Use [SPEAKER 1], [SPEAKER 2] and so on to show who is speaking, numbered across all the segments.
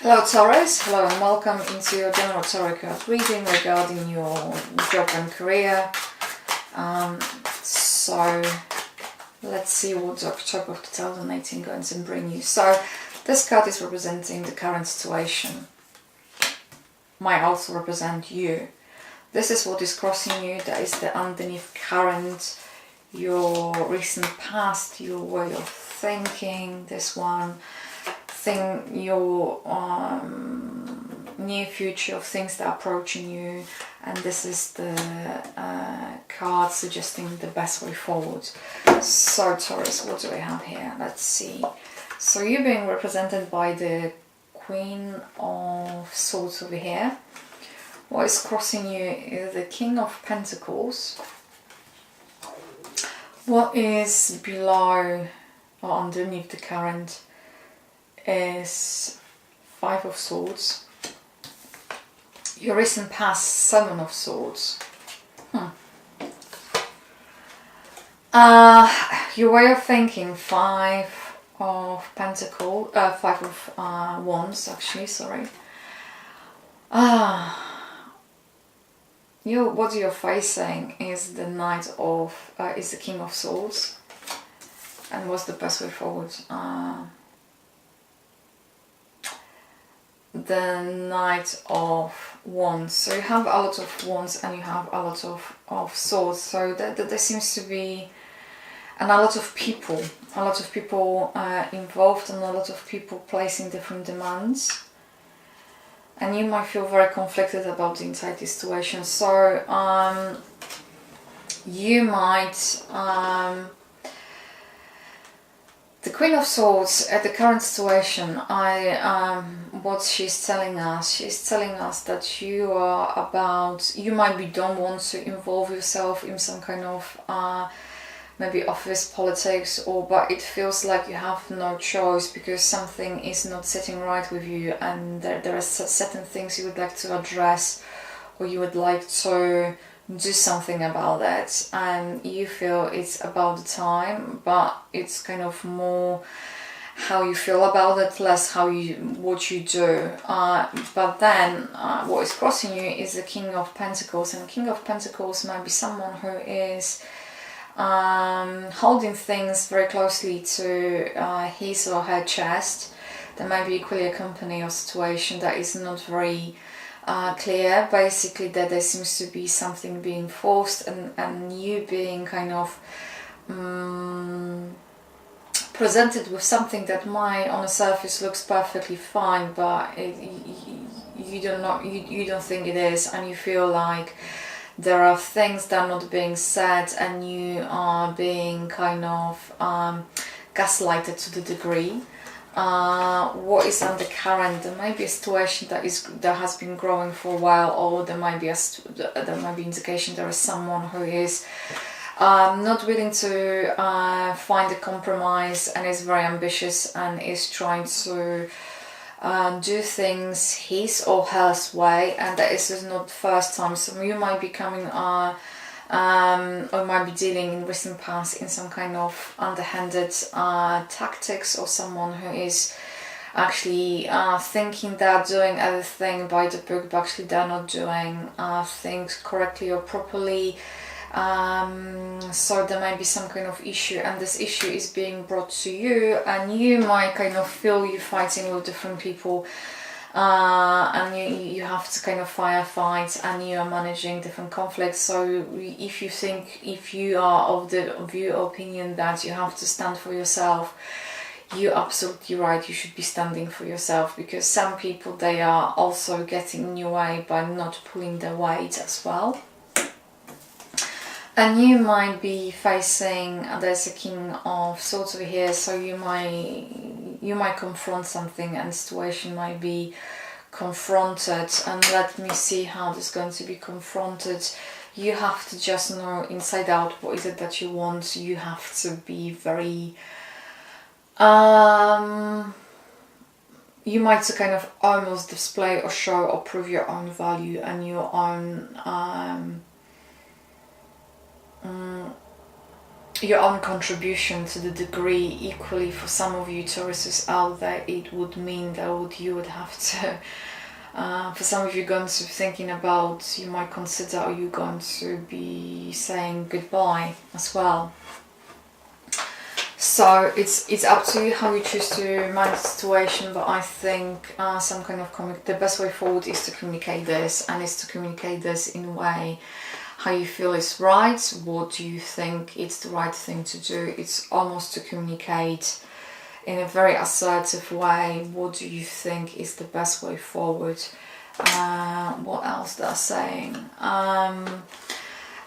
[SPEAKER 1] Hello Taurus, hello and welcome into your general tarot card reading regarding your job and career. So let's see what October of 2018 going to bring you. So this card is representing the current situation. Might also represent you. This is what is crossing you, that is the underneath current, your recent past, your way of thinking, this one. Your near future of things that are approaching you, and this is the card suggesting the best way forward. So Taurus, what do we have here? Let's see. So you're being represented by the Queen of Swords over here. What is crossing you is the King of Pentacles. What is below or underneath the current is Five of Swords. Your recent past, Seven of Swords. Your way of thinking, Five of Pentacles, Five of Wands, actually, sorry. What you're facing is the Knight of, is the King of Swords. And what's the best way forward? The Knight of Wands. So you have a lot of Wands and you have a lot of Swords. So there seems to be a lot of people involved and a lot of people placing different demands. And you might feel very conflicted about the entire situation. So you might... the Queen of Swords at the current situation, what she's telling us that you don't want to involve yourself in some kind of maybe office politics, but it feels like you have no choice because something is not sitting right with you, and there are certain things you would like to address or you would like to do something about that, and you feel it's about the time, but it's kind of more how you feel about it, less what you do. But then what is crossing you is the King of Pentacles, and the King of Pentacles might be someone who is holding things very closely to his or her chest. There might be equally a company or situation that is not very clear, basically, that there seems to be something being forced and you being kind of presented with something that might on the surface looks perfectly fine, but you don't think it is, and you feel like there are things that are not being said and you are being kind of gaslighted to the degree. What is undercurrent? There might be a situation that has been growing for a while, or there might be indication there is someone who is not willing to find a compromise and is very ambitious and is trying to do things his or her way, and that is not the first time. So you might be coming or might be dealing in recent past in some kind of underhanded tactics, or someone who is actually thinking they're doing everything by the book, but actually they're not doing things correctly or properly. So there might be some kind of issue, and this issue is being brought to you, and you might kind of feel you fighting with different people, and you have to kind of firefight, and you are managing different conflicts. So if you are of the opinion that you have to stand for yourself, you're absolutely right. You should be standing for yourself, because some people, they are also getting in your way by not pulling their weight as well. And you might be facing, there's a King of Swords over here, so you might confront something, and the situation might be confronted. And let me see how this is going to be confronted. You have to just know inside out what is it that you want. You have to be very you might to kind of almost display or show or prove your own value and your own your own contribution to the degree. Equally, for some of you Tauruses out there, it would mean that you would have to, for some of you going to be thinking about, you might consider, are you going to be saying goodbye as well. So it's up to you how you choose to manage the situation, but I think some kind of the best way forward is to communicate this, and is to communicate this in a way how you feel is right, what do you think it's the right thing to do. It's almost to communicate in a very assertive way, what do you think is the best way forward. What else they're saying?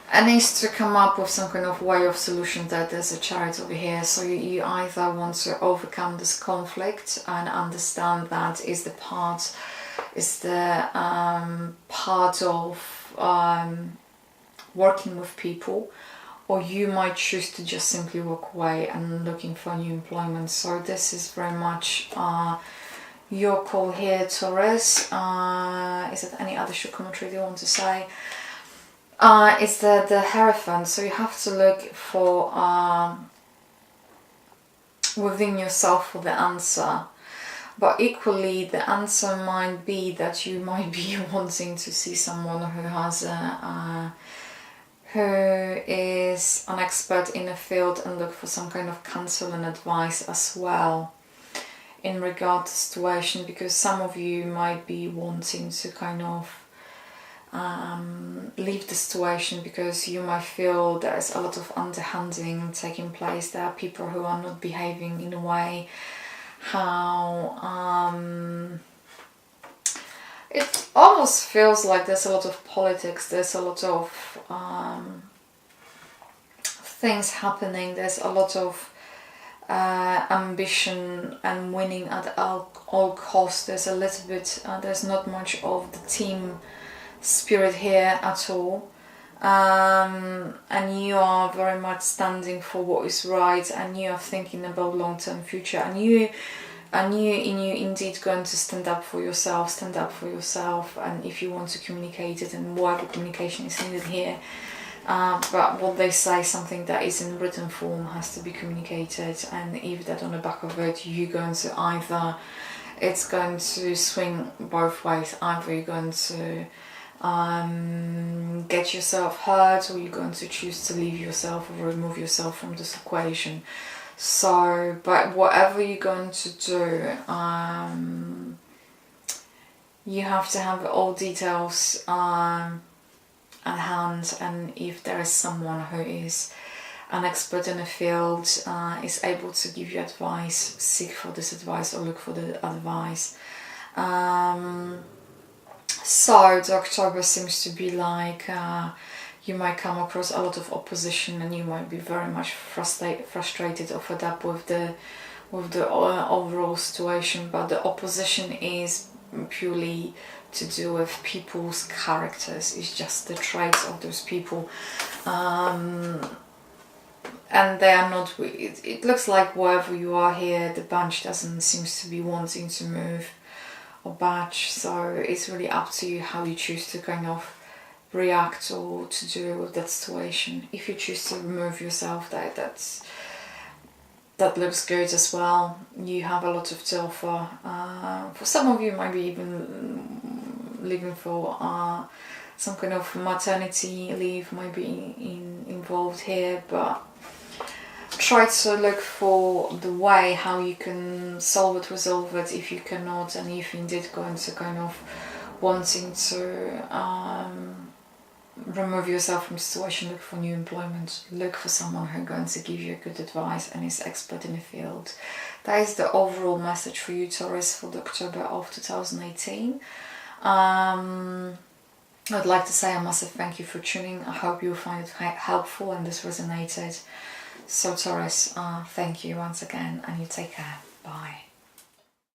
[SPEAKER 1] And is to come up with some kind of way of solution. That there's a Chariot over here, so you either want to overcome this conflict and understand that is the part of working with people, or you might choose to just simply walk away and looking for new employment. So this is very much your call here, Taurus. Is there any other short commentary you want to say? It's the Hierophant, so you have to look for within yourself for the answer. But equally, the answer might be that you might be wanting to see someone who has who is an expert in a field, and look for some kind of counsel and advice as well in regard to the situation, because some of you might be wanting to kind of leave the situation because you might feel there's a lot of underhanding taking place. There are people who are not behaving in a way how it almost feels like there's a lot of politics, there's a lot of things happening, there's a lot of ambition and winning at all costs. There's a little bit, there's not much of the team spirit here at all, and you are very much standing for what is right, and you are thinking about long-term future, and you indeed going to stand up for yourself, and if you want to communicate it, and whatever communication is needed here, but what they say, something that is in written form has to be communicated, and if that on the back of it, you're going to either, it's going to swing both ways, either you're going to get yourself hurt, or you're going to choose to leave yourself or remove yourself from this equation. So, but whatever you're going to do, you have to have all details at hand, and if there is someone who is an expert in a field, is able to give you advice, seek for this advice or look for the advice. So the October seems to be like you might come across a lot of opposition, and you might be very much frustrated or fed up with the overall situation. But the opposition is purely to do with people's characters. It's just the traits of those people, and they are not. It looks like wherever you are here, the bunch doesn't seems to be wanting to move or batch, so it's really up to you how you choose to kind of react or to deal with that situation. If you choose to remove yourself, that looks good as well. You have a lot to offer. For some of you, might be even leaving for some kind of maternity leave might be involved here, but try to look for the way how you can solve it, resolve it if you cannot, and if you indeed going to kind of wanting to remove yourself from the situation, look for new employment, look for someone who's going to give you good advice and is expert in the field. That is the overall message for you, Taurus, for the October of 2018. I'd like to say a massive thank you for tuning. I hope you find it helpful and this resonated. So Taurus, thank you once again, and you take care. Bye.